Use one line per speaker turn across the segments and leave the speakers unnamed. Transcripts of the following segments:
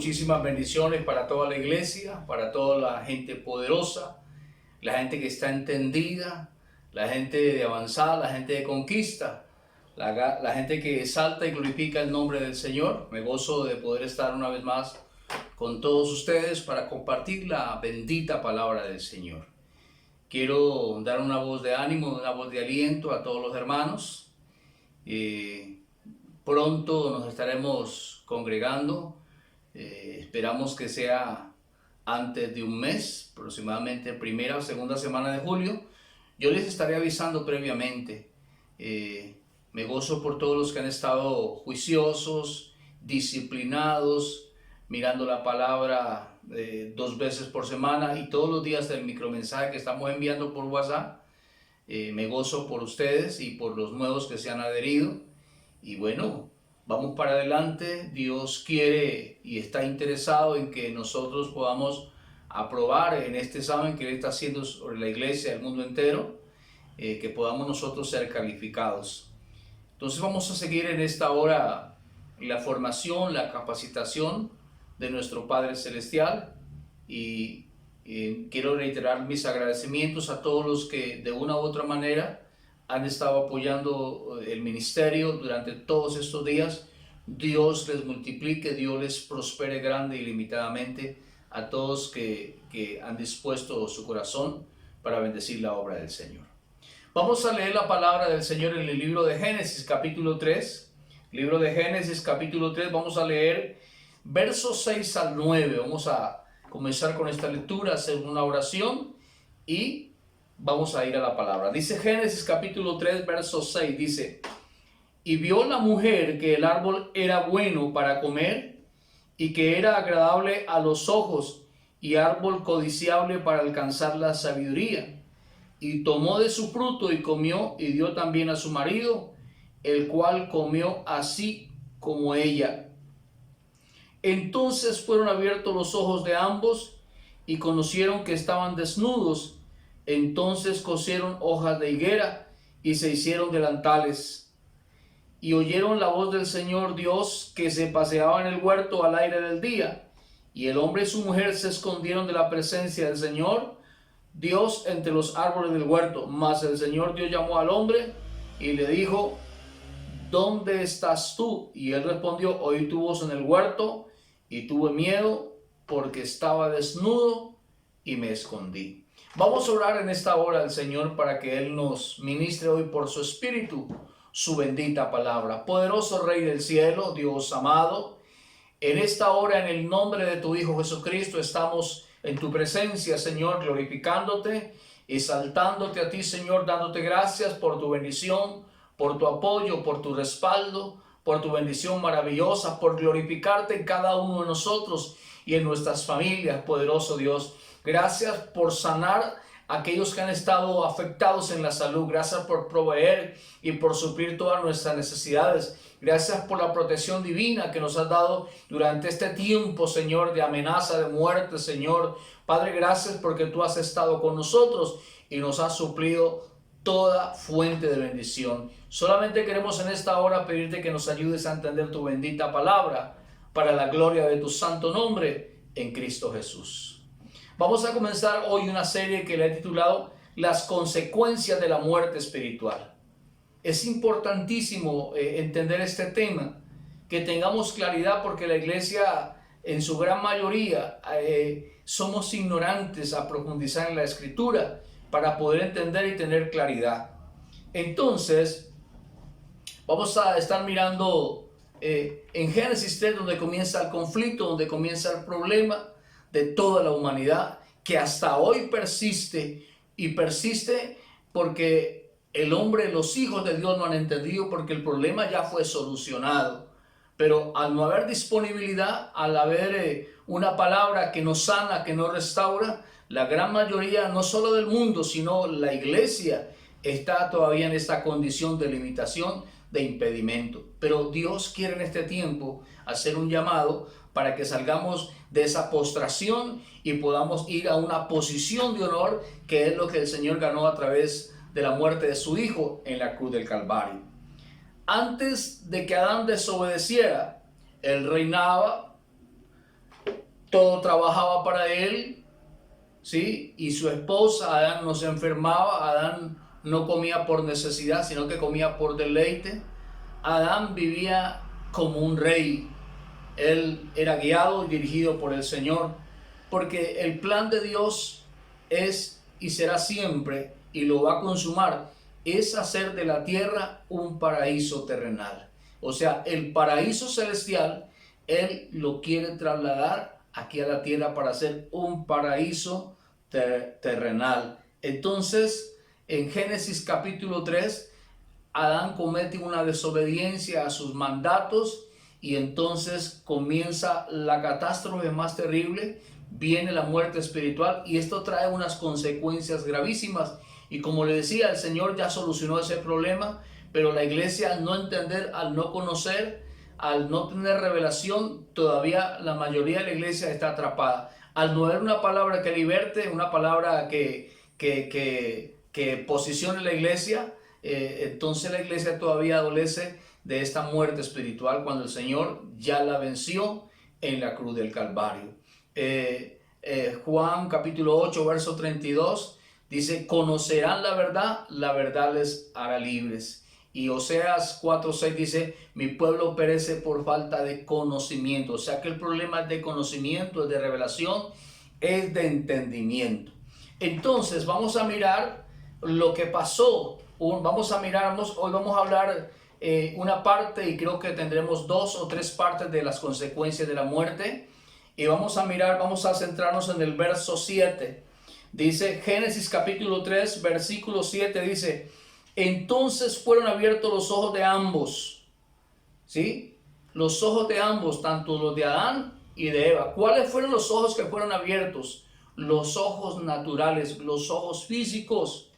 muchísimas bendiciones para toda la iglesia, para toda la gente poderosa, la gente que está entendida, la gente de avanzada, la gente de conquista, la gente que exalta y glorifica el nombre del Señor. Me gozo de poder estar una vez más con todos ustedes para compartir la bendita palabra del Señor. Quiero dar una voz de ánimo, una voz de aliento a todos los hermanos. Pronto nos estaremos congregando. Esperamos que sea antes de un mes, aproximadamente primera o segunda semana de julio. Yo les estaré avisando previamente. Me gozo por todos los que han estado juiciosos, disciplinados, mirando la palabra 2 veces por semana y todos los días del micromensaje que estamos enviando por WhatsApp. Me gozo por ustedes y por los nuevos que se han adherido. Y bueno, vamos para adelante. Dios quiere y está interesado en que nosotros podamos aprobar en este examen que Él está haciendo sobre la iglesia del mundo entero, que podamos nosotros ser calificados. Entonces vamos a seguir en esta hora la formación, la capacitación de nuestro Padre Celestial, y quiero reiterar mis agradecimientos a todos los que de una u otra manera han estado apoyando el ministerio durante todos estos días. Dios les multiplique, Dios les prospere grande y ilimitadamente a todos que han dispuesto su corazón para bendecir la obra del Señor. Vamos a leer la palabra del Señor en el libro de Génesis capítulo 3. Libro de Génesis capítulo 3, vamos a leer versos 6 al 9. Vamos a comenzar con esta lectura, hacer una oración y vamos a ir a la palabra. Dice Génesis capítulo 3, verso 6, dice: Y vio la mujer que el árbol era bueno para comer y que era agradable a los ojos y árbol codiciable para alcanzar la sabiduría. Y tomó de su fruto y comió y dio también a su marido, el cual comió así como ella. Entonces fueron abiertos los ojos de ambos y conocieron que estaban desnudos. Entonces cosieron hojas de higuera y se hicieron delantales. Y oyeron la voz del Señor Dios que se paseaba en el huerto al aire del día. Y el hombre y su mujer se escondieron de la presencia del Señor Dios entre los árboles del huerto. Mas el Señor Dios llamó al hombre y le dijo: ¿Dónde estás tú? Y él respondió: Oí tu voz en el huerto y tuve miedo porque estaba desnudo y me escondí. Vamos a orar en esta hora al Señor para que Él nos ministre hoy por su Espíritu su bendita palabra. Poderoso Rey del cielo, Dios amado, en esta hora, en el nombre de tu Hijo Jesucristo, estamos en tu presencia, Señor, glorificándote, exaltándote a ti, Señor, dándote gracias por tu bendición, por tu apoyo, por tu respaldo, por tu bendición maravillosa, por glorificarte en cada uno de nosotros y en nuestras familias, poderoso Dios. Gracias por sanar a aquellos que han estado afectados en la salud. Gracias por proveer y por suplir todas nuestras necesidades. Gracias por la protección divina que nos has dado durante este tiempo, Señor, de amenaza, de muerte, Señor. Padre, gracias porque tú has estado con nosotros y nos has suplido toda fuente de bendición. Solamente queremos en esta hora pedirte que nos ayudes a entender tu bendita palabra para la gloria de tu santo nombre en Cristo Jesús. Vamos a comenzar hoy una serie que le he titulado Las consecuencias de la muerte espiritual. Es importantísimo entender este tema, que tengamos claridad, porque la iglesia en su gran mayoría somos ignorantes a profundizar en la escritura para poder entender y tener claridad. Entonces, vamos a estar mirando en Génesis 3, donde comienza el conflicto, donde comienza el problema de toda la humanidad, que hasta hoy persiste, y persiste porque el hombre, los hijos de Dios no han entendido, porque el problema ya fue solucionado. Pero al no haber disponibilidad, al haber una palabra que nos sana, que nos restaura, la gran mayoría, no solo del mundo, sino la iglesia, está todavía en esta condición de limitación, de impedimento. Pero Dios quiere en este tiempo hacer un llamado para que salgamos de esa postración y podamos ir a una posición de honor, que es lo que el Señor ganó a través de la muerte de su Hijo en la cruz del Calvario. Antes de que Adán desobedeciera, él reinaba, todo trabajaba para él, ¿sí? Y su esposa, Adán, no se enfermaba, Adán no comía por necesidad, sino que comía por deleite. Adán vivía como un rey, él era guiado y dirigido por el Señor, porque el plan de Dios es y será siempre, y lo va a consumar, es hacer de la tierra un paraíso terrenal. O sea, el paraíso celestial, Él lo quiere trasladar aquí a la tierra para hacer un paraíso terrenal. Entonces, en Génesis capítulo 3, Adán comete una desobediencia a sus mandatos y entonces comienza la catástrofe más terrible, viene la muerte espiritual y esto trae unas consecuencias gravísimas. Y como le decía, el Señor ya solucionó ese problema, pero la iglesia, al no entender, al no conocer, al no tener revelación, todavía la mayoría de la iglesia está atrapada. Al no haber una palabra que liberte, una palabra que posicione la iglesia, entonces la iglesia todavía adolece de esta muerte espiritual cuando el Señor ya la venció en la cruz del Calvario. Juan capítulo 8 verso 32 dice: conocerán la verdad les hará libres. Y Oseas 4:6 dice: mi pueblo perece por falta de conocimiento. O sea que el problema es de conocimiento, es de revelación, es de entendimiento. Entonces vamos a mirar lo que pasó. Hoy vamos a hablar una parte, y creo que tendremos 2 o 3 partes de las consecuencias de la muerte. Y vamos a centrarnos en el verso 7. Dice Génesis capítulo 3, versículo 7, dice: entonces fueron abiertos los ojos de ambos, ¿sí? Los ojos de ambos, tanto los de Adán y de Eva. ¿Cuáles fueron los ojos que fueron abiertos? Los ojos naturales, los ojos físicos,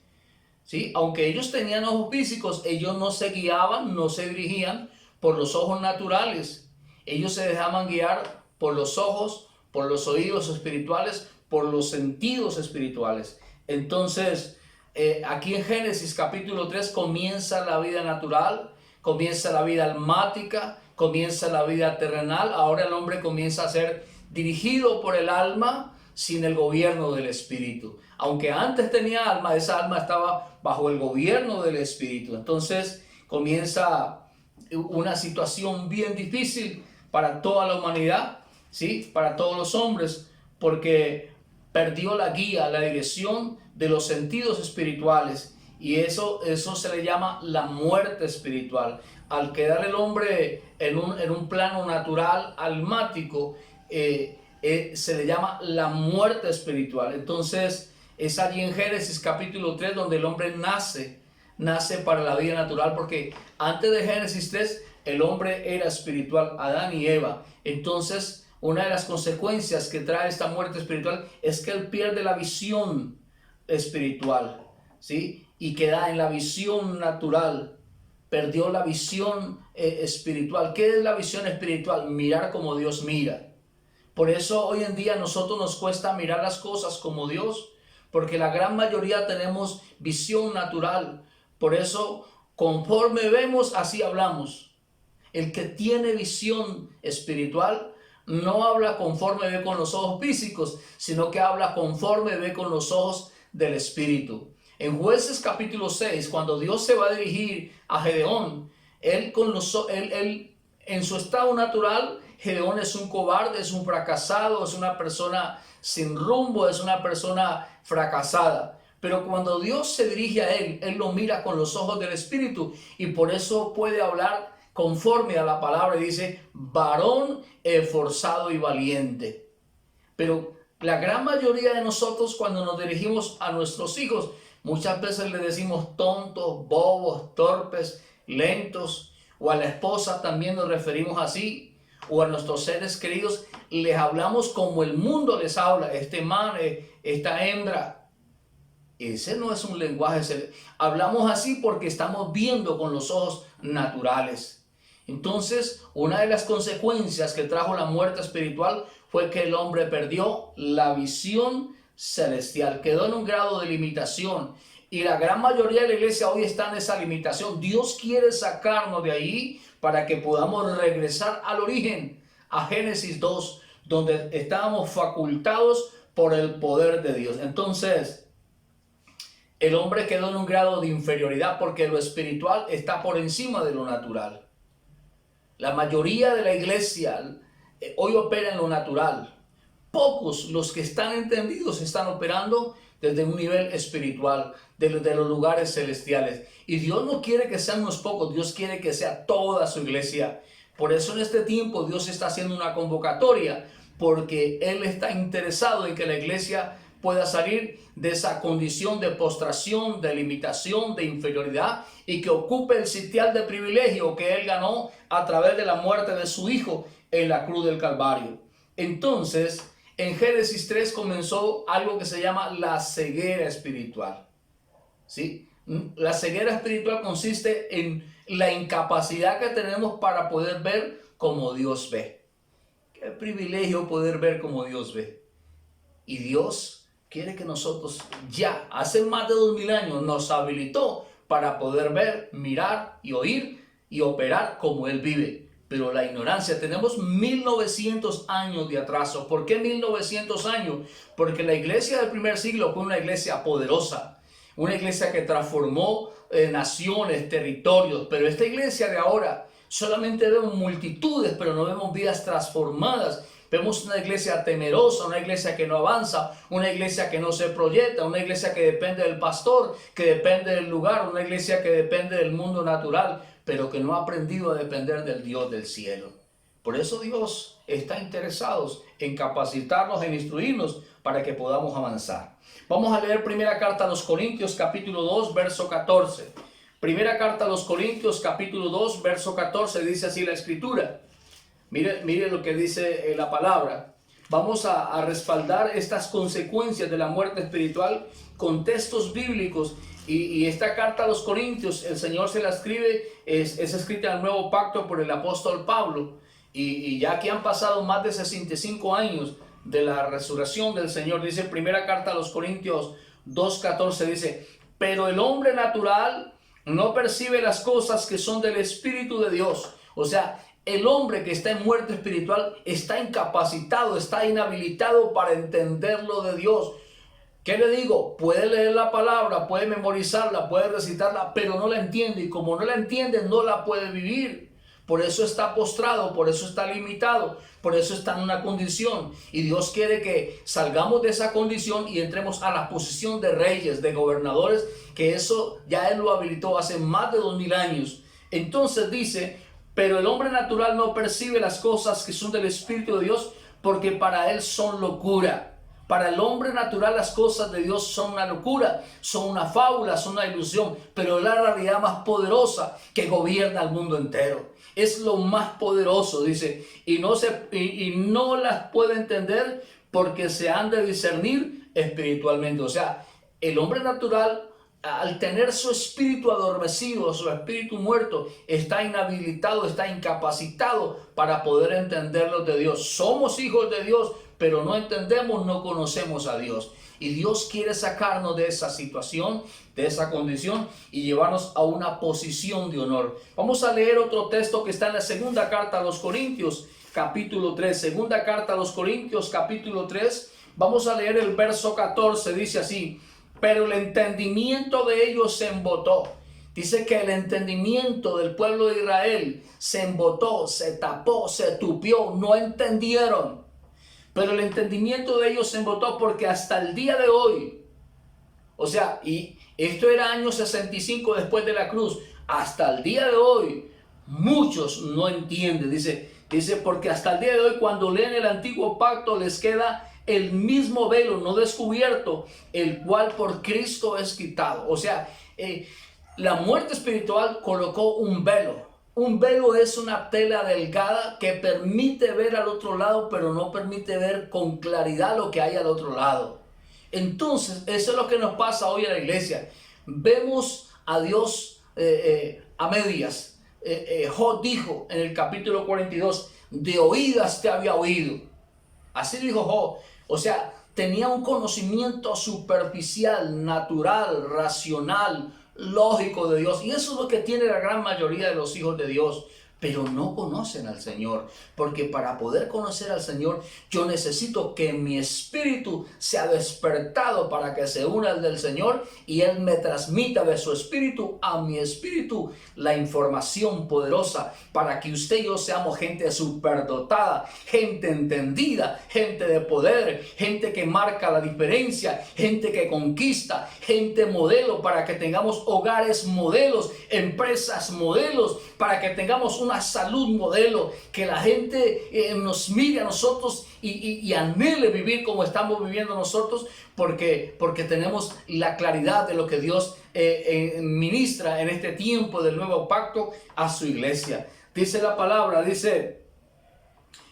¿sí? Aunque ellos tenían ojos físicos, ellos no se guiaban, no se dirigían por los ojos naturales. Ellos se dejaban guiar por los ojos, por los oídos espirituales, por los sentidos espirituales. Entonces, aquí en Génesis capítulo 3 comienza la vida natural, comienza la vida almática, comienza la vida terrenal. Ahora el hombre comienza a ser dirigido por el alma sin el gobierno del espíritu. Aunque antes tenía alma, esa alma estaba bajo el gobierno del espíritu. Entonces comienza una situación bien difícil para toda la humanidad, ¿sí? Para todos los hombres, porque perdió la guía, la dirección de los sentidos espirituales, y eso se le llama la muerte espiritual. Al quedar el hombre en un plano natural, almático, se le llama la muerte espiritual. Entonces es allí en Génesis capítulo 3 donde el hombre nace para la vida natural, porque antes de Génesis 3 el hombre era espiritual, Adán y Eva. Entonces una de las consecuencias que trae esta muerte espiritual es que él pierde la visión espiritual, ¿sí? Y queda en la visión natural. Perdió la visión espiritual. ¿Qué es la visión espiritual? Mirar como Dios mira. Por eso hoy en día a nosotros nos cuesta mirar las cosas como Dios, porque la gran mayoría tenemos visión natural. Por eso, conforme vemos, así hablamos. El que tiene visión espiritual no habla conforme ve con los ojos físicos, sino que habla conforme ve con los ojos del espíritu. En Jueces capítulo 6, cuando Dios se va a dirigir a Gedeón, él en su estado natural, Gedeón es un cobarde, es un fracasado, es una persona sin rumbo, es una persona fracasada. Pero cuando Dios se dirige a él, él lo mira con los ojos del espíritu, y por eso puede hablar conforme a la palabra. Dice: varón esforzado y valiente. Pero la gran mayoría de nosotros, cuando nos dirigimos a nuestros hijos, muchas veces le decimos tontos, bobos, torpes, lentos. O a la esposa también nos referimos así. O a nuestros seres queridos les hablamos como el mundo les habla. Este man, esta hembra. Ese no es un lenguaje. Hablamos así porque estamos viendo con los ojos naturales. Entonces, una de las consecuencias que trajo la muerte espiritual fue que el hombre perdió la visión celestial, quedó en un grado de limitación, y la gran mayoría de la iglesia hoy está en esa limitación. Dios quiere sacarnos de ahí para que podamos regresar al origen, a Génesis 2, donde estábamos facultados por el poder de Dios. Entonces, el hombre quedó en un grado de inferioridad porque lo espiritual está por encima de lo natural. La mayoría de la iglesia hoy opera en lo natural. Pocos los que están entendidos están operando desde un nivel espiritual, de los lugares celestiales. Y Dios no quiere que sean unos pocos, Dios quiere que sea toda su iglesia. Por eso en este tiempo Dios está haciendo una convocatoria, porque Él está interesado en que la iglesia pueda salir de esa condición de postración, de limitación, de inferioridad, y que ocupe el sitial de privilegio que Él ganó a través de la muerte de su Hijo en la cruz del Calvario. Entonces, en Génesis 3 comenzó algo que se llama la ceguera espiritual. ¿Sí? La ceguera espiritual consiste en la incapacidad que tenemos para poder ver como Dios ve. Qué privilegio poder ver como Dios ve. Y Dios quiere que nosotros ya, hace más de 2000 años, nos habilitó para poder ver, mirar y oír y operar como Él vive. Pero la ignorancia, tenemos 1900 años de atraso. ¿Por qué 1900 años? Porque la iglesia del primer siglo fue una iglesia poderosa, una iglesia que transformó naciones, territorios. Pero esta iglesia de ahora solamente vemos multitudes, pero no vemos vidas transformadas. Vemos una iglesia temerosa, una iglesia que no avanza, una iglesia que no se proyecta, una iglesia que depende del pastor, que depende del lugar, una iglesia que depende del mundo natural, pero que no ha aprendido a depender del Dios del cielo. Por eso Dios está interesado en capacitarnos, en instruirnos para que podamos avanzar. Vamos a leer primera carta a los Corintios, capítulo 2, verso 14. Primera carta a los Corintios, capítulo 2, verso 14, dice así la Escritura. Mire lo que dice la palabra. Vamos a respaldar estas consecuencias de la muerte espiritual con textos bíblicos. Y esta carta a los Corintios, el Señor se la escribe, es escrita en el Nuevo Pacto por el apóstol Pablo. Y ya que han pasado más de 65 años de la resurrección del Señor, dice primera carta a los Corintios 2:14, dice: pero el hombre natural no percibe las cosas que son del Espíritu de Dios. O sea, el hombre que está en muerte espiritual está incapacitado, está inhabilitado para entender lo de Dios. ¿Qué le digo? Puede leer la palabra, puede memorizarla, puede recitarla, pero no la entiende. Y como no la entiende, no la puede vivir. Por eso está postrado, por eso está limitado, por eso está en una condición. Y Dios quiere que salgamos de esa condición y entremos a la posición de reyes, de gobernadores, que eso ya Él lo habilitó hace más de 2000 años. Entonces dice: pero el hombre natural no percibe las cosas que son del Espíritu de Dios, porque para él son locura. Para el hombre natural las cosas de Dios son una locura, son una fábula, son una ilusión, pero es la realidad más poderosa que gobierna el mundo entero. Es lo más poderoso, dice, y no las puede entender porque se han de discernir espiritualmente. O sea, el hombre natural, al tener su espíritu adormecido, su espíritu muerto, está inhabilitado, está incapacitado para poder entender lo de Dios. Somos hijos de Dios, pero no entendemos, no conocemos a Dios. Y Dios quiere sacarnos de esa situación, de esa condición, y llevarnos a una posición de honor. Vamos a leer otro texto que está en la segunda carta a los Corintios, capítulo 3. Segunda carta a los Corintios, capítulo 3. Vamos a leer el verso 14, dice así: pero el entendimiento de ellos se embotó. Dice que el entendimiento del pueblo de Israel se embotó, se tapó, se tupió, no entendieron. Pero el entendimiento de ellos se embotó porque hasta el día de hoy, o sea, y esto era año 65 después de la cruz, hasta el día de hoy, muchos no entienden. Dice porque hasta el día de hoy, cuando leen el antiguo pacto, les queda el mismo velo no descubierto, el cual por Cristo es quitado. O sea, la muerte espiritual colocó un velo. Un velo es una tela delgada que permite ver al otro lado, pero no permite ver con claridad lo que hay al otro lado. Entonces, eso es lo que nos pasa hoy en la iglesia. Vemos a Dios a medias. Job dijo en el capítulo 42, de oídas te había oído. Así dijo Job. O sea, tenía un conocimiento superficial, natural, racional, lógico de Dios. Y eso es lo que tiene la gran mayoría de los hijos de Dios. pero no conocen al Señor. Porque para poder conocer al Señor, yo necesito que mi espíritu sea despertado para que se una al del Señor y Él me transmita de su espíritu a mi espíritu la información poderosa para que usted y yo seamos gente superdotada, gente entendida, gente de poder, gente que marca la diferencia, gente que conquista, gente modelo, para que tengamos hogares modelos, empresas modelos, para que tengamos una salud modelo, que la gente nos mire a nosotros y anhele vivir como estamos viviendo nosotros, porque tenemos la claridad de lo que Dios ministra en este tiempo del nuevo pacto a su iglesia. Dice la palabra, dice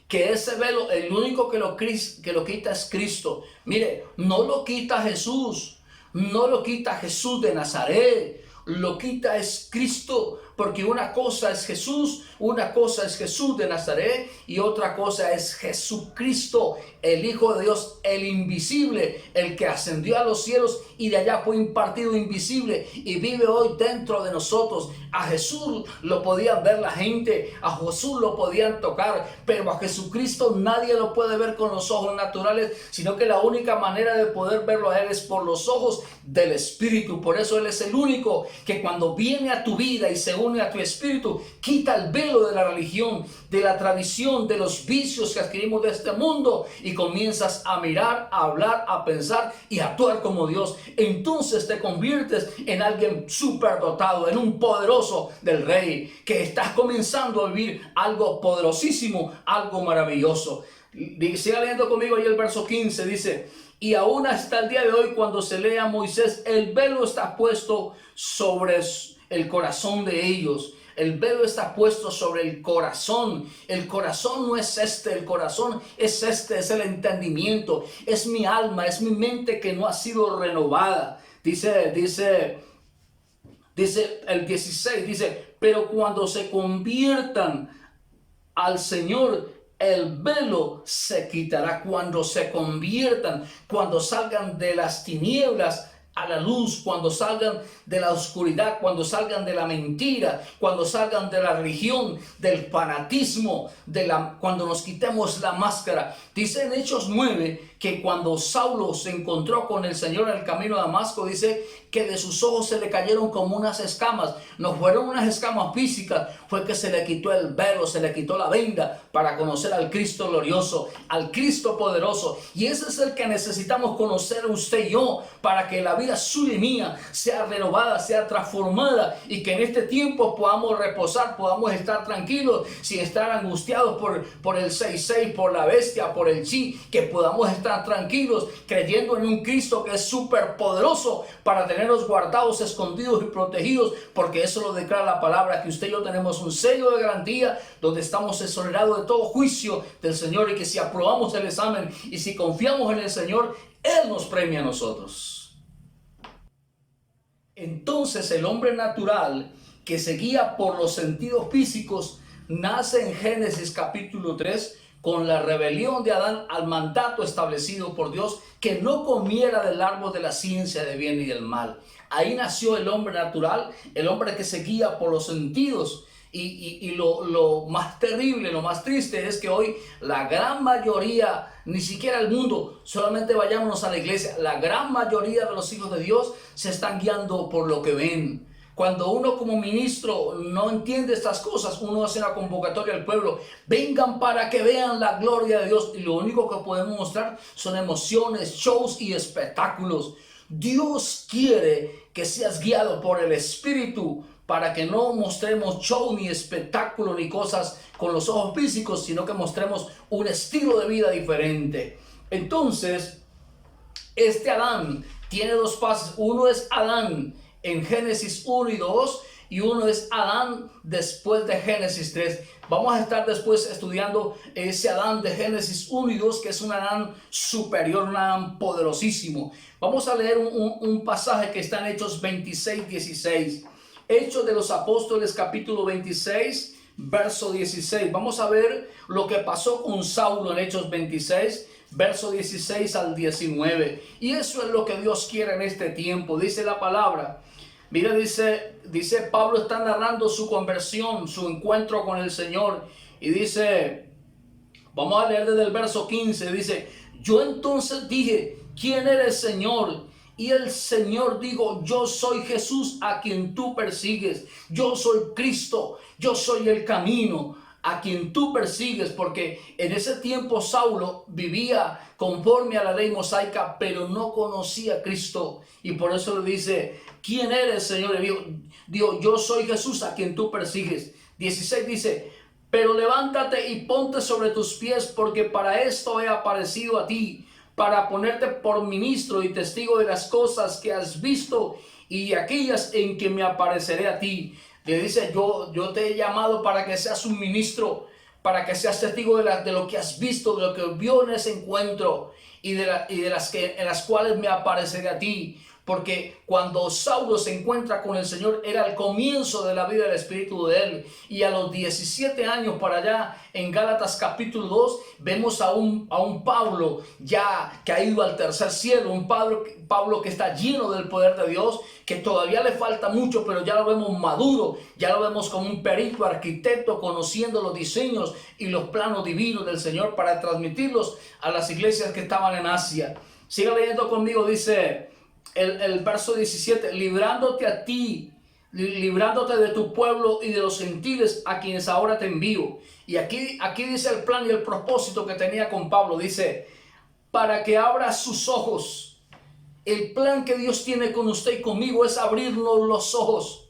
que ese velo, el único que lo quita es Cristo. Mire, no lo quita Jesús, no lo quita Jesús de Nazaret, lo quita es Cristo, porque una cosa es Jesús, una cosa es Jesús de Nazaret y otra cosa es Jesucristo, el Hijo de Dios, el invisible, el que ascendió a los cielos y de allá fue impartido invisible y vive hoy dentro de nosotros. A Jesús lo podían ver la gente, a Jesús lo podían tocar, pero a Jesucristo nadie lo puede ver con los ojos naturales, sino que la única manera de poder verlo a Él es por los ojos del Espíritu. Por eso Él es el único que cuando viene a tu vida y se une a tu espíritu, quita el velo de la religión, de la tradición, de los vicios que adquirimos de este mundo y comienzas a mirar, a hablar, a pensar y a actuar como Dios. Entonces te conviertes en alguien superdotado, en un poderoso del Rey, que estás comenzando a vivir algo poderosísimo, algo maravilloso. Siga leyendo conmigo ahí el verso 15, dice: y aún hasta el día de hoy, cuando se lee a Moisés, el velo está puesto sobre el corazón de ellos. El velo está puesto sobre el corazón. El corazón no es este, el corazón es este, es el entendimiento, es mi alma, es mi mente que no ha sido renovada. Dice el 16, dice: pero cuando se conviertan al Señor, el velo se quitará. Cuando se conviertan, cuando salgan de las tinieblas a la luz, cuando salgan de la oscuridad, cuando salgan de la mentira, cuando salgan de la religión, del fanatismo, cuando nos quitemos la máscara. Dice en Hechos 9 que cuando Saulo se encontró con el Señor en el camino de Damasco, dice que de sus ojos se le cayeron como unas escamas. No fueron unas escamas físicas, fue que se le quitó el velo, se le quitó la venda para conocer al Cristo glorioso, al Cristo poderoso. Y ese es el que necesitamos conocer usted y yo, para que la vida suya y mía sea renovada, sea transformada, y que en este tiempo podamos reposar, podamos estar tranquilos sin estar angustiados por el 6-6, por la bestia, por el chi, que podamos estar tranquilos creyendo en un Cristo que es súper poderoso para tenernos guardados, escondidos y protegidos, porque eso lo declara la palabra, que usted y yo tenemos un sello de garantía donde estamos exonerados de todo juicio del Señor, y que si aprobamos el examen y si confiamos en el Señor, Él nos premia a nosotros. Entonces el hombre natural, que se guía por los sentidos físicos, nace en Génesis capítulo 3 con la rebelión de Adán al mandato establecido por Dios, que no comiera del árbol de la ciencia de bien y del mal. Ahí nació el hombre natural, el hombre que se guía por los sentidos. Y lo más terrible, lo más triste es que hoy la gran mayoría, ni siquiera el mundo, solamente vayámonos a la iglesia, la gran mayoría de los hijos de Dios se están guiando por lo que ven. Cuando uno como ministro no entiende estas cosas, uno hace una convocatoria al pueblo: vengan para que vean la gloria de Dios, y lo único que podemos mostrar son emociones, shows y espectáculos. Dios quiere que seas guiado por el Espíritu, para que no mostremos show ni espectáculo ni cosas con los ojos físicos, sino que mostremos un estilo de vida diferente. Entonces, este Adán tiene dos pasos. Uno es Adán en Génesis 1 y 2, y uno es Adán después de Génesis 3. Vamos a estar después estudiando ese Adán de Génesis 1 y 2, que es un Adán superior, un Adán poderosísimo. Vamos a leer un pasaje que está en Hechos 26, 16. Hechos de los Apóstoles capítulo 26, verso 16. Vamos a ver lo que pasó con Saulo en Hechos 26, verso 16 al 19. Y eso es lo que Dios quiere en este tiempo. Dice la palabra: Mira, dice Pablo está narrando su conversión, su encuentro con el Señor. Y dice, vamos a leer desde el verso 15, dice, yo entonces dije, ¿quién eres, Señor? Y el Señor dijo, yo soy Jesús a quien tú persigues. Yo soy Cristo, yo soy el camino a quien tú persigues, porque en ese tiempo Saulo vivía conforme a la ley mosaica, pero no conocía a Cristo. Y por eso le dice, ¿quién eres, Señor? Y dijo, yo soy Jesús a quien tú persigues. 16 dice, pero levántate y ponte sobre tus pies, porque para esto he aparecido a ti, para ponerte por ministro y testigo de las cosas que has visto y de aquellas en que me apareceré a ti. Le dice, yo te he llamado para que seas un ministro, para que seas testigo de lo que has visto, de lo que vio en ese encuentro y de las cuales me apareceré a ti. Porque cuando Saulo se encuentra con el Señor era el comienzo de la vida del Espíritu de él. Y a los 17 años para allá, en Gálatas capítulo 2, vemos a un Pablo ya que ha ido al tercer cielo. Un Pablo que está lleno del poder de Dios, que todavía le falta mucho, pero ya lo vemos maduro. Ya lo vemos como un perito arquitecto, conociendo los diseños y los planos divinos del Señor para transmitirlos a las iglesias que estaban en Asia. Siga leyendo conmigo, dice el verso 17, librándote a ti, librándote de tu pueblo y de los gentiles a quienes ahora te envío. Y aquí dice el plan y el propósito que tenía con Pablo. Dice, para que abra sus ojos. El plan que Dios tiene con usted y conmigo es abrirnos los ojos,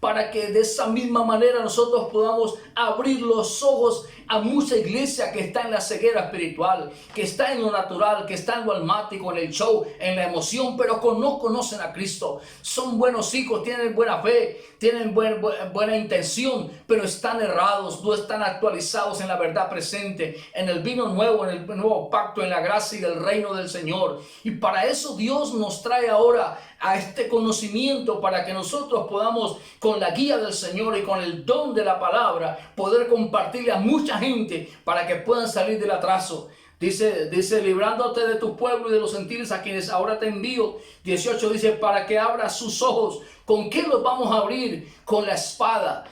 para que de esa misma manera nosotros podamos abrir los ojos a mucha iglesia que está en la ceguera espiritual, que está en lo natural, que está en lo almático, en el show, en la emoción, pero no conocen a Cristo. Son buenos hijos, tienen buena fe, tienen buena intención, pero están errados, no están actualizados en la verdad presente, en el vino nuevo, en el nuevo pacto, en la gracia y del reino del Señor. Y para eso Dios nos trae ahora a este conocimiento, para que nosotros podamos, con la guía del Señor y con el don de la palabra, poder compartirle a mucha gente para que puedan salir del atraso. Dice, librándote de tu pueblo y de los gentiles a quienes ahora te envío. 18 dice, para que abras sus ojos. ¿Con qué los vamos a abrir? Con la espada.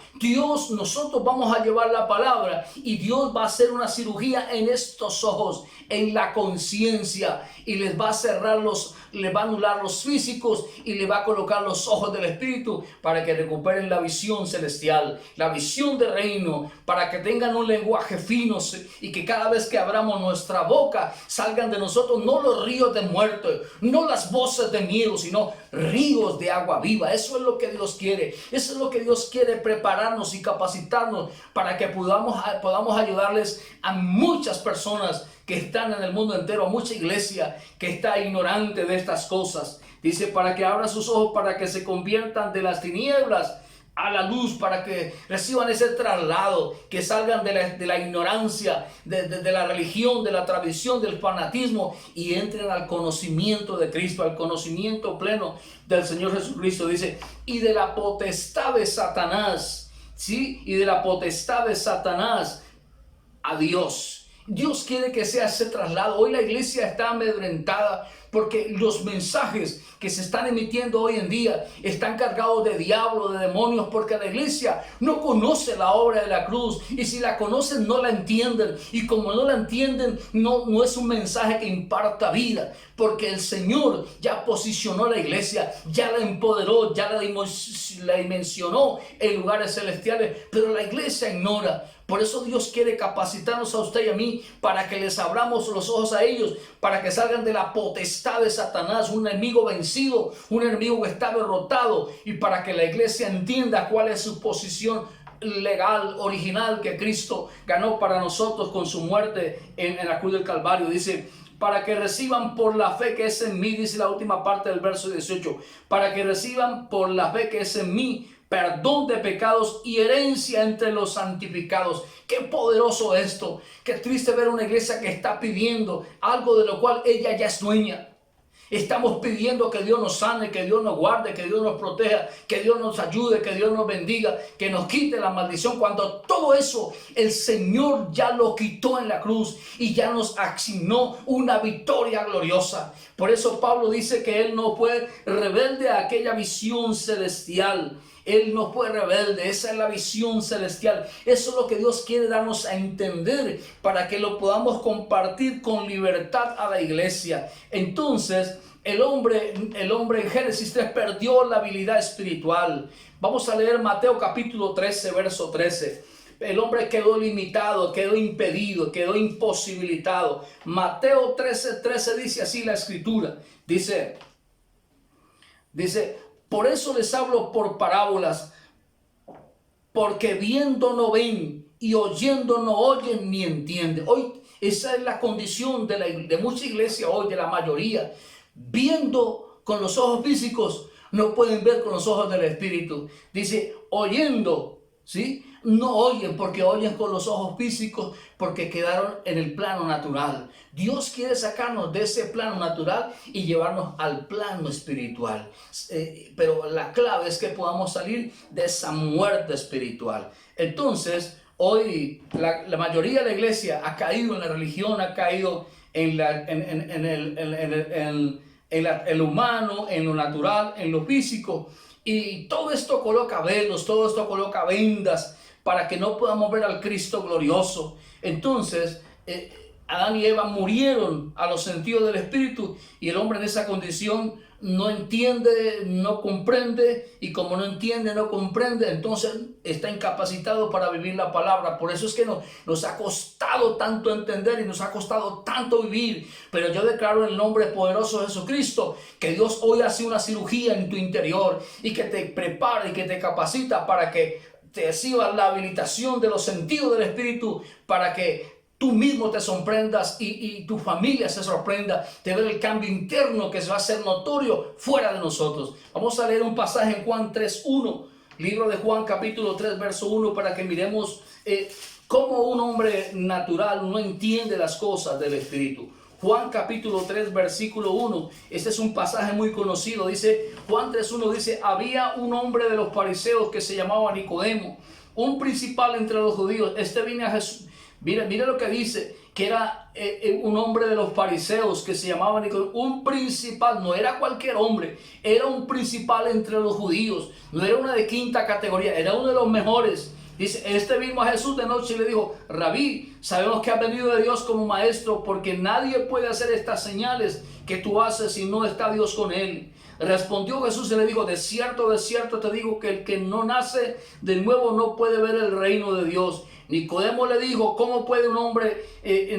Nosotros vamos a llevar la palabra y Dios va a hacer una cirugía en estos ojos, en la conciencia, y les va a anular los físicos y les va a colocar los ojos del Espíritu para que recuperen la visión celestial, la visión del reino, para que tengan un lenguaje fino y que cada vez que abramos nuestra boca salgan de nosotros no los ríos de muerte, no las voces de miedo, sino ríos de agua viva. Eso es lo que Dios quiere. Eso es lo que Dios quiere, prepararnos y capacitarnos para que podamos ayudarles a muchas personas que están en el mundo entero, a mucha iglesia que está ignorante de estas cosas. Dice, para que abra sus ojos, para que se conviertan de las tinieblas a la luz, para que reciban ese traslado, que salgan de la ignorancia, de la religión, de la tradición, del fanatismo, y entren al conocimiento de Cristo, al conocimiento pleno del Señor Jesucristo. Dice, y de la potestad de Satanás, ¿sí? Y de la potestad de Satanás a Dios. Dios quiere que sea ese traslado. Hoy la iglesia está amedrentada porque los mensajes que se están emitiendo hoy en día están cargados de diablo, de demonios, porque la iglesia no conoce la obra de la cruz, y si la conocen no la entienden, y como no la entienden, no es un mensaje que imparta vida, porque el Señor ya posicionó la iglesia, ya la empoderó, ya la dimensionó en lugares celestiales, pero la iglesia ignora. Por eso Dios quiere capacitarnos a usted y a mí, para que les abramos los ojos a ellos, para que salgan de la potestad de Satanás, un enemigo vencido, un enemigo que está derrotado, y para que la iglesia entienda cuál es su posición legal, original, que Cristo ganó para nosotros con su muerte en la cruz del Calvario. Dice, para que reciban por la fe que es en mí, dice la última parte del verso 18, para que reciban por la fe que es en mí perdón de pecados y herencia entre los santificados. Qué poderoso esto. Qué triste ver una iglesia que está pidiendo algo de lo cual ella ya es dueña. Estamos pidiendo que Dios nos sane, que Dios nos guarde, que Dios nos proteja, que Dios nos ayude, que Dios nos bendiga, que nos quite la maldición, cuando todo eso el Señor ya lo quitó en la cruz y ya nos asignó una victoria gloriosa. Por eso Pablo dice que él no fue rebelde a aquella visión celestial. Él no fue rebelde, esa es la visión celestial. Eso es lo que Dios quiere darnos a entender para que lo podamos compartir con libertad a la iglesia. Entonces, el hombre en Génesis 3 perdió la habilidad espiritual. Vamos a leer Mateo capítulo 13, verso 13. El hombre quedó limitado, quedó impedido, quedó imposibilitado. Mateo 13 dice así la escritura. Dice, por eso les hablo por parábolas, porque viendo no ven y oyendo no oyen ni entienden. Hoy esa es la condición de mucha iglesia hoy, de la mayoría. Viendo con los ojos físicos, no pueden ver con los ojos del Espíritu. Dice, oyendo, ¿sí? No oyen porque oyen con los ojos físicos, porque quedaron en el plano natural. Dios quiere sacarnos de ese plano natural y llevarnos al plano espiritual. Pero la clave es que podamos salir de esa muerte espiritual. Entonces, hoy la mayoría de la iglesia ha caído en la religión, ha caído en el humano, en lo natural, en lo físico. Y todo esto coloca velos, todo esto coloca vendas para que no podamos ver al Cristo glorioso. Entonces, Adán y Eva murieron a los sentidos del Espíritu y el hombre en esa condición no entiende, no comprende, y como no entiende, no comprende, entonces está incapacitado para vivir la palabra. Por eso es que nos ha costado tanto entender y nos ha costado tanto vivir. Pero yo declaro en el nombre poderoso de Jesucristo que Dios hoy hace una cirugía en tu interior y que te prepara y que te capacita para que te reciba la habilitación de los sentidos del Espíritu, para que tú mismo te sorprendas y tu familia se sorprenda de ver el cambio interno que se va a hacer notorio fuera de nosotros. Vamos a leer un pasaje en Juan 3:1, libro de Juan capítulo 3 verso 1, para que miremos cómo un hombre natural no entiende las cosas del Espíritu. Juan capítulo 3 versículo 1, este es un pasaje muy conocido. Dice, Juan 3:1 dice, había un hombre de los fariseos que se llamaba Nicodemo, un principal entre los judíos. Este vino a Jesús. Mira lo que dice, que era un hombre de los fariseos que se llamaba Nicodemo, un principal, no era cualquier hombre, era un principal entre los judíos, no era una de quinta categoría, era uno de los mejores. Dice, este vino a Jesús de noche y le dijo, Rabí, sabemos que has venido de Dios como maestro, porque nadie puede hacer estas señales que tú haces si no está Dios con él. Respondió Jesús y le dijo, de cierto te digo que el que no nace de nuevo no puede ver el reino de Dios. Nicodemo le dijo, ¿cómo puede un hombre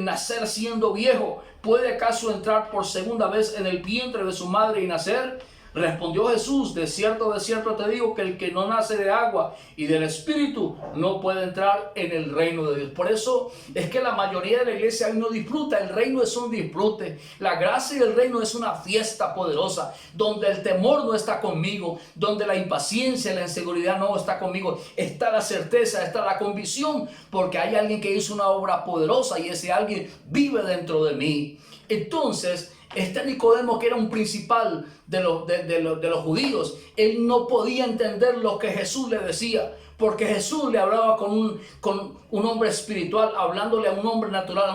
nacer siendo viejo? ¿Puede acaso entrar por segunda vez en el vientre de su madre y nacer? Respondió Jesús, de cierto te digo que el que no nace de agua y del Espíritu no puede entrar en el reino de Dios. Por eso es que la mayoría de la iglesia hoy no disfruta. El reino es un disfrute. La gracia y el reino es una fiesta poderosa, donde el temor no está conmigo, donde la impaciencia y la inseguridad no está conmigo. Está la certeza, está la convicción, porque hay alguien que hizo una obra poderosa y ese alguien vive dentro de mí. Entonces, este Nicodemo, que era un principal de los judíos, él no podía entender lo que Jesús le decía, porque Jesús le hablaba con un hombre espiritual, hablándole a un hombre natural,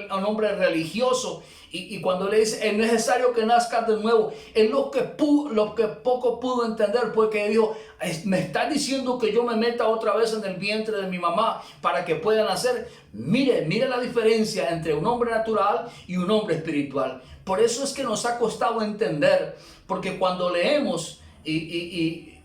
a un hombre religioso. Y cuando le dice, es necesario que nazcas de nuevo, él lo que poco pudo entender fue que dijo, me está diciendo que yo me meta otra vez en el vientre de mi mamá para que pueda nacer. Mire la diferencia entre un hombre natural y un hombre espiritual. Por eso es que nos ha costado entender, porque cuando leemos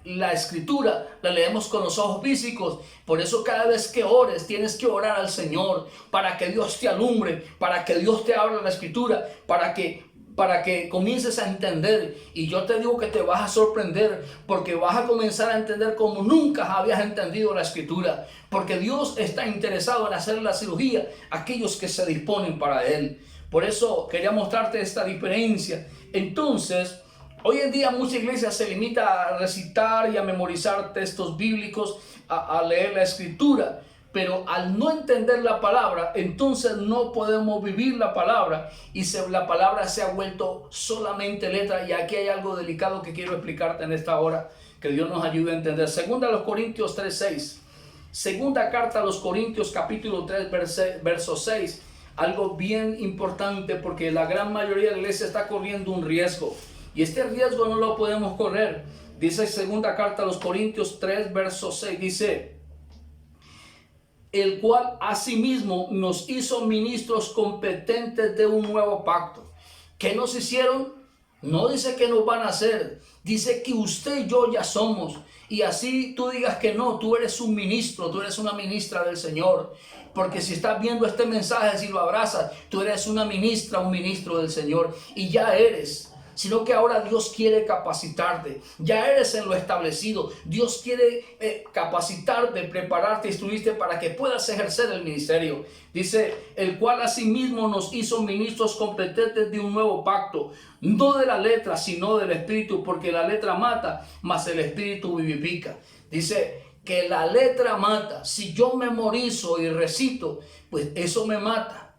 la escritura, la leemos con los ojos físicos. Por eso cada vez que ores, tienes que orar al Señor para que Dios te alumbre, para que Dios te abra la escritura, para que comiences a entender. Y yo te digo que te vas a sorprender, porque vas a comenzar a entender como nunca habías entendido la escritura, porque Dios está interesado en hacer la cirugía a aquellos que se disponen para Él. Por eso quería mostrarte esta diferencia. Entonces, hoy en día mucha iglesia se limita a recitar y a memorizar textos bíblicos, a leer la escritura, pero al no entender la palabra, entonces no podemos vivir la palabra y la palabra se ha vuelto solamente letra. Y aquí hay algo delicado que quiero explicarte en esta hora, que Dios nos ayude a entender. Segunda a los Corintios 3:6. Segunda carta a los Corintios capítulo 3 verso 6. Algo bien importante, porque la gran mayoría de la iglesia está corriendo un riesgo y este riesgo no lo podemos correr. Dice segunda carta a los Corintios 3 verso 6, dice: el cual asimismo nos hizo ministros competentes de un nuevo pacto. ¿Qué nos hicieron? No dice que nos van a hacer, dice que usted y yo ya somos. Y así tú digas que no, tú eres un ministro, tú eres una ministra del Señor. Porque si estás viendo este mensaje, si lo abrazas, tú eres una ministra, un ministro del Señor. Y ya eres. Sino que ahora Dios quiere capacitarte. Ya eres en lo establecido. Dios quiere capacitarte, prepararte, instruirte para que puedas ejercer el ministerio. Dice, el cual asimismo nos hizo ministros competentes de un nuevo pacto, no de la letra, sino del espíritu, porque la letra mata, mas el espíritu vivifica. Dice que la letra mata. Si yo memorizo y recito, pues eso me mata.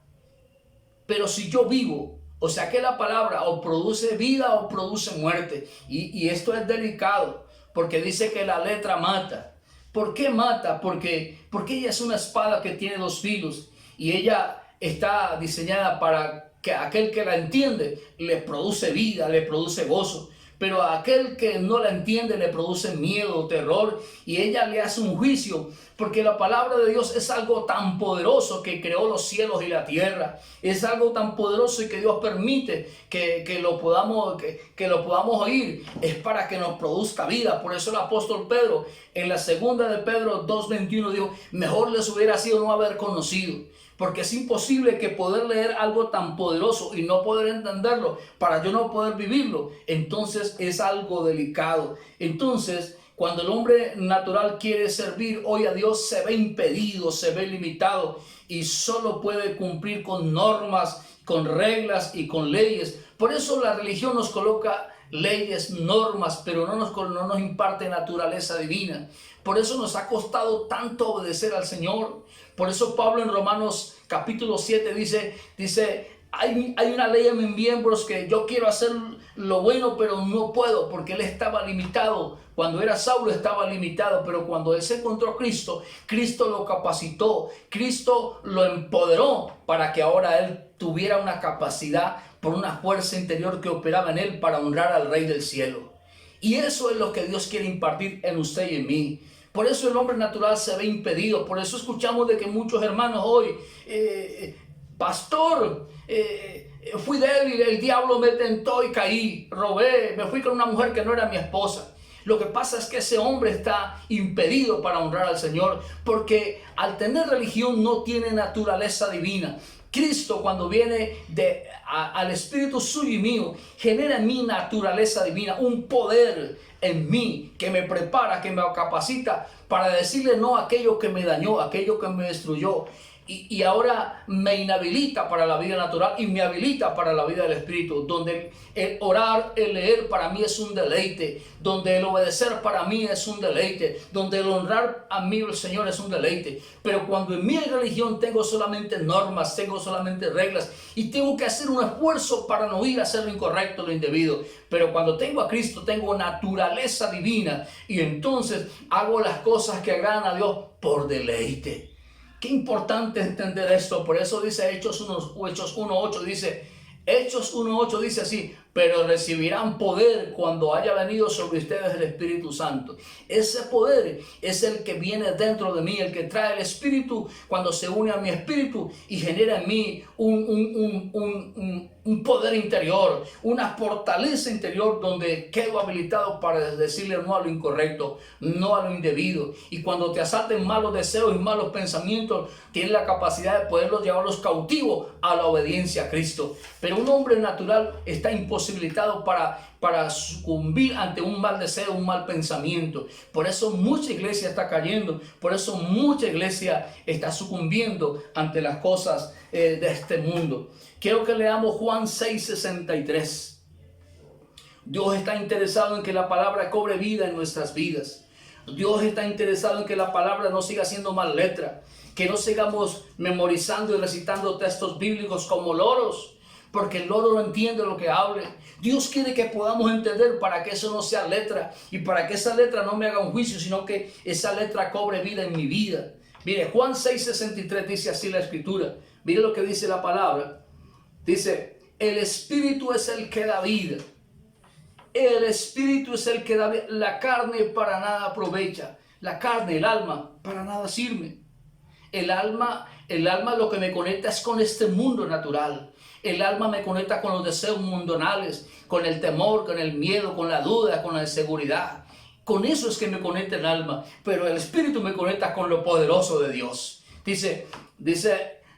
Pero si yo vivo, o sea que la palabra o produce vida o produce muerte. Y esto es delicado, porque dice que la letra mata. ¿Por qué mata? Porque ella es una espada que tiene dos filos y ella está diseñada para que aquel que la entiende le produce vida, le produce gozo. Pero a aquel que no la entiende le produce miedo, terror, y ella le hace un juicio, porque la palabra de Dios es algo tan poderoso que creó los cielos y la tierra. Es algo tan poderoso y que Dios permite que lo podamos oír. Es para que nos produzca vida. Por eso el apóstol Pedro, en la segunda de Pedro 2:21, dijo: mejor les hubiera sido no haber conocido. Porque es imposible que poder leer algo tan poderoso y no poder entenderlo para yo no poder vivirlo. Entonces es algo delicado. Entonces, cuando el hombre natural quiere servir hoy a Dios, se ve impedido, se ve limitado y solo puede cumplir con normas, con reglas y con leyes. Por eso la religión nos coloca leyes, normas, pero no nos imparte naturaleza divina. Por eso nos ha costado tanto obedecer al Señor. Por eso Pablo en Romanos capítulo 7 dice, hay una ley en mis miembros que yo quiero hacer lo bueno, pero no puedo, porque él estaba limitado. Cuando era Saulo estaba limitado, pero cuando él se encontró a Cristo, Cristo lo capacitó, Cristo lo empoderó para que ahora él tuviera una capacidad por una fuerza interior que operaba en él para honrar al Rey del cielo. Y eso es lo que Dios quiere impartir en usted y en mí. Por eso el hombre natural se ve impedido. Por eso escuchamos de que muchos hermanos hoy, pastor, fui débil, el diablo me tentó y caí, robé, me fui con una mujer que no era mi esposa. Lo que pasa es que ese hombre está impedido para honrar al Señor, porque al tener religión no tiene naturaleza divina. Cristo, cuando viene al Espíritu suyo y mío, genera en mí naturaleza divina, un poder en mí que me prepara, que me capacita para decirle no a aquello que me dañó, a aquello que me destruyó. Y ahora me inhabilita para la vida natural y me habilita para la vida del Espíritu, donde el orar, el leer para mí es un deleite, donde el obedecer para mí es un deleite, donde el honrar a mí el Señor es un deleite. Pero cuando en mi religión tengo solamente normas, tengo solamente reglas y tengo que hacer un esfuerzo para no ir a hacer lo incorrecto, lo indebido. Pero cuando tengo a Cristo tengo naturaleza divina y entonces hago las cosas que agradan a Dios por deleite. Qué importante entender esto. Por eso dice Hechos 1:8 dice así: pero recibirán poder cuando haya venido sobre ustedes el Espíritu Santo. Ese poder es el que viene dentro de mí, el que trae el Espíritu cuando se une a mi espíritu y genera en mí un poder interior, una fortaleza interior donde quedo habilitado para decirle no a lo incorrecto, no a lo indebido. Y cuando te asalten malos deseos y malos pensamientos, tienes la capacidad de poderlos llevarlos cautivos a la obediencia a Cristo. Pero un hombre natural está imposibilitado para sucumbir ante un mal deseo, un mal pensamiento. Por eso mucha iglesia está cayendo, por eso mucha iglesia está sucumbiendo ante las cosas de este mundo. Quiero que leamos Juan 6:63. Dios está interesado en que la palabra cobre vida en nuestras vidas. Dios está interesado en que la palabra no siga siendo más letra, que no sigamos memorizando y recitando textos bíblicos como loros, porque el loro no entiende lo que hable. Dios quiere que podamos entender para que eso no sea letra y para que esa letra no me haga un juicio, sino que esa letra cobre vida en mi vida. Mire, Juan 6:63 dice así la escritura. Mire lo que dice la palabra. Dice, el Espíritu es el que da vida. El Espíritu es el que da vida. La carne para nada aprovecha. La carne, el alma, para nada sirve. El alma lo que me conecta es con este mundo natural. El alma me conecta con los deseos mundanales, con el temor, con el miedo, con la duda, con la inseguridad. Con eso es que me conecta el alma. Pero el Espíritu me conecta con lo poderoso de Dios. Dice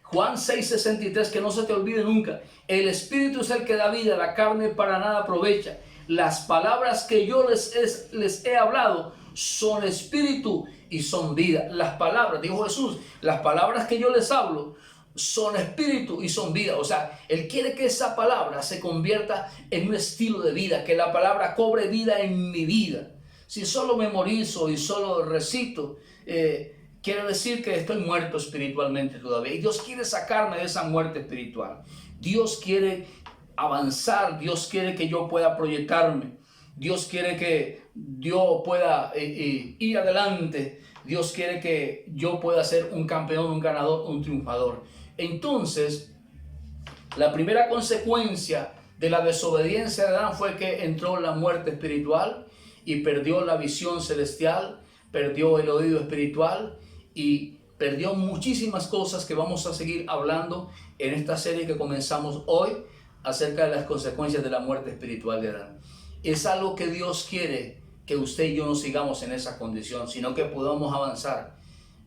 Juan 6:63, que no se te olvide nunca. El Espíritu es el que da vida, la carne para nada aprovecha. Las palabras que yo les he hablado son espíritu y son vida. Las palabras, dijo Jesús, las palabras que yo les hablo son espíritu y son vida. O sea, Él quiere que esa palabra se convierta en un estilo de vida, que la palabra cobre vida en mi vida. Si solo memorizo y solo recito, quiere decir que estoy muerto espiritualmente todavía. Y Dios quiere sacarme de esa muerte espiritual. Dios quiere avanzar. Dios quiere que yo pueda proyectarme. Dios quiere que yo pueda ir adelante. Dios quiere que yo pueda ser un campeón, un ganador, un triunfador. Entonces, la primera consecuencia de la desobediencia de Adán fue que entró la muerte espiritual y perdió la visión celestial, perdió el oído espiritual y perdió muchísimas cosas que vamos a seguir hablando en esta serie que comenzamos hoy acerca de las consecuencias de la muerte espiritual de Adán. Es algo que Dios quiere que usted y yo no sigamos en esa condición, sino que podamos avanzar.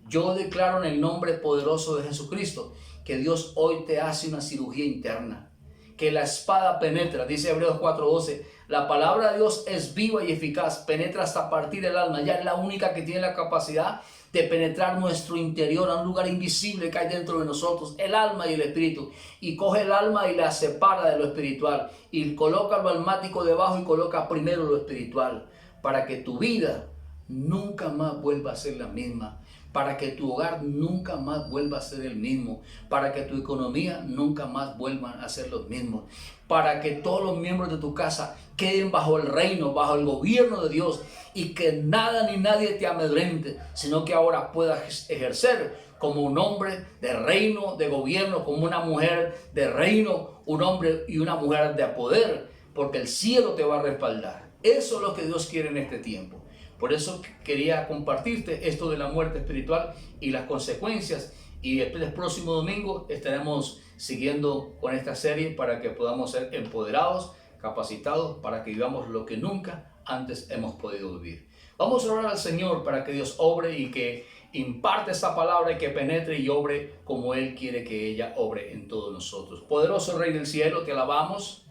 Yo declaro en el nombre poderoso de Jesucristo que Dios hoy te hace una cirugía interna, que la espada penetra, dice Hebreos 4:12, la palabra de Dios es viva y eficaz, penetra hasta partir del alma, ya es la única que tiene la capacidad de penetrar nuestro interior a un lugar invisible que hay dentro de nosotros, el alma y el espíritu, y coge el alma y la separa de lo espiritual, y coloca lo almático debajo y coloca primero lo espiritual, para que tu vida nunca más vuelva a ser la misma, para que tu hogar nunca más vuelva a ser el mismo, para que tu economía nunca más vuelvan a ser los mismos, para que todos los miembros de tu casa queden bajo el reino, bajo el gobierno de Dios, y que nada ni nadie te amedrente, sino que ahora puedas ejercer como un hombre de reino, de gobierno, como una mujer de reino, un hombre y una mujer de poder, porque el cielo te va a respaldar. Eso es lo que Dios quiere en este tiempo. Por eso quería compartirte esto de la muerte espiritual y las consecuencias. Y el próximo domingo estaremos siguiendo con esta serie para que podamos ser empoderados, capacitados, para que vivamos lo que nunca antes hemos podido vivir. Vamos a orar al Señor para que Dios obre y que imparte esa palabra y que penetre y obre como Él quiere que ella obre en todos nosotros. Poderoso Rey del cielo, te alabamos,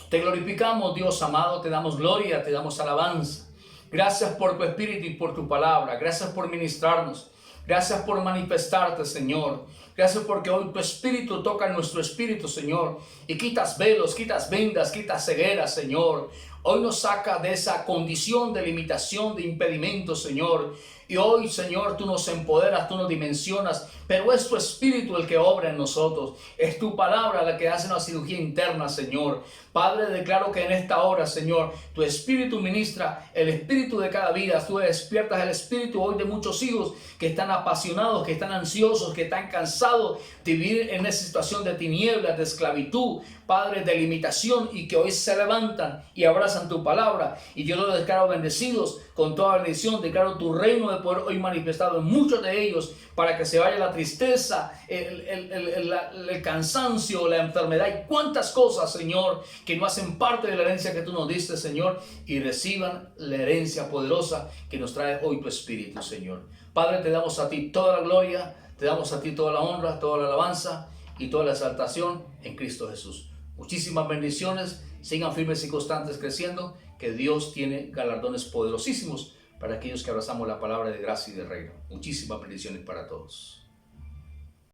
te glorificamos, Dios amado, te damos gloria, te damos alabanza. Gracias por tu espíritu y por tu palabra. Gracias por ministrarnos. Gracias por manifestarte, Señor. Gracias porque hoy tu espíritu toca en nuestro espíritu, Señor. Y quitas velos, quitas vendas, quitas cegueras, Señor. Hoy nos saca de esa condición de limitación, de impedimento, Señor. Y hoy, Señor, tú nos empoderas, tú nos dimensionas, pero es tu espíritu el que obra en nosotros. Es tu palabra la que hace una cirugía interna, Señor. Padre, declaro que en esta hora, Señor, tu espíritu ministra el espíritu de cada vida. Tú despiertas el espíritu hoy de muchos hijos que están apasionados, que están ansiosos, que están cansados de vivir en esa situación de tinieblas, de esclavitud, Padre, de limitación, y que hoy se levantan y abrazan tu palabra. Y yo los declaro bendecidos con toda bendición. Declaro tu reino de poder hoy manifestado en muchos de ellos, para que se vaya la tristeza, el cansancio, la enfermedad y cuantas cosas, Señor, que no hacen parte de la herencia que tú nos diste, Señor, y reciban la herencia poderosa que nos trae hoy tu espíritu, Señor. Padre, te damos a ti toda la gloria, te damos a ti toda la honra, toda la alabanza y toda la exaltación en Cristo Jesús. Muchísimas bendiciones, sigan firmes y constantes creciendo, que Dios tiene galardones poderosísimos para aquellos que abrazamos la palabra de gracia y de reino. Muchísimas bendiciones para todos.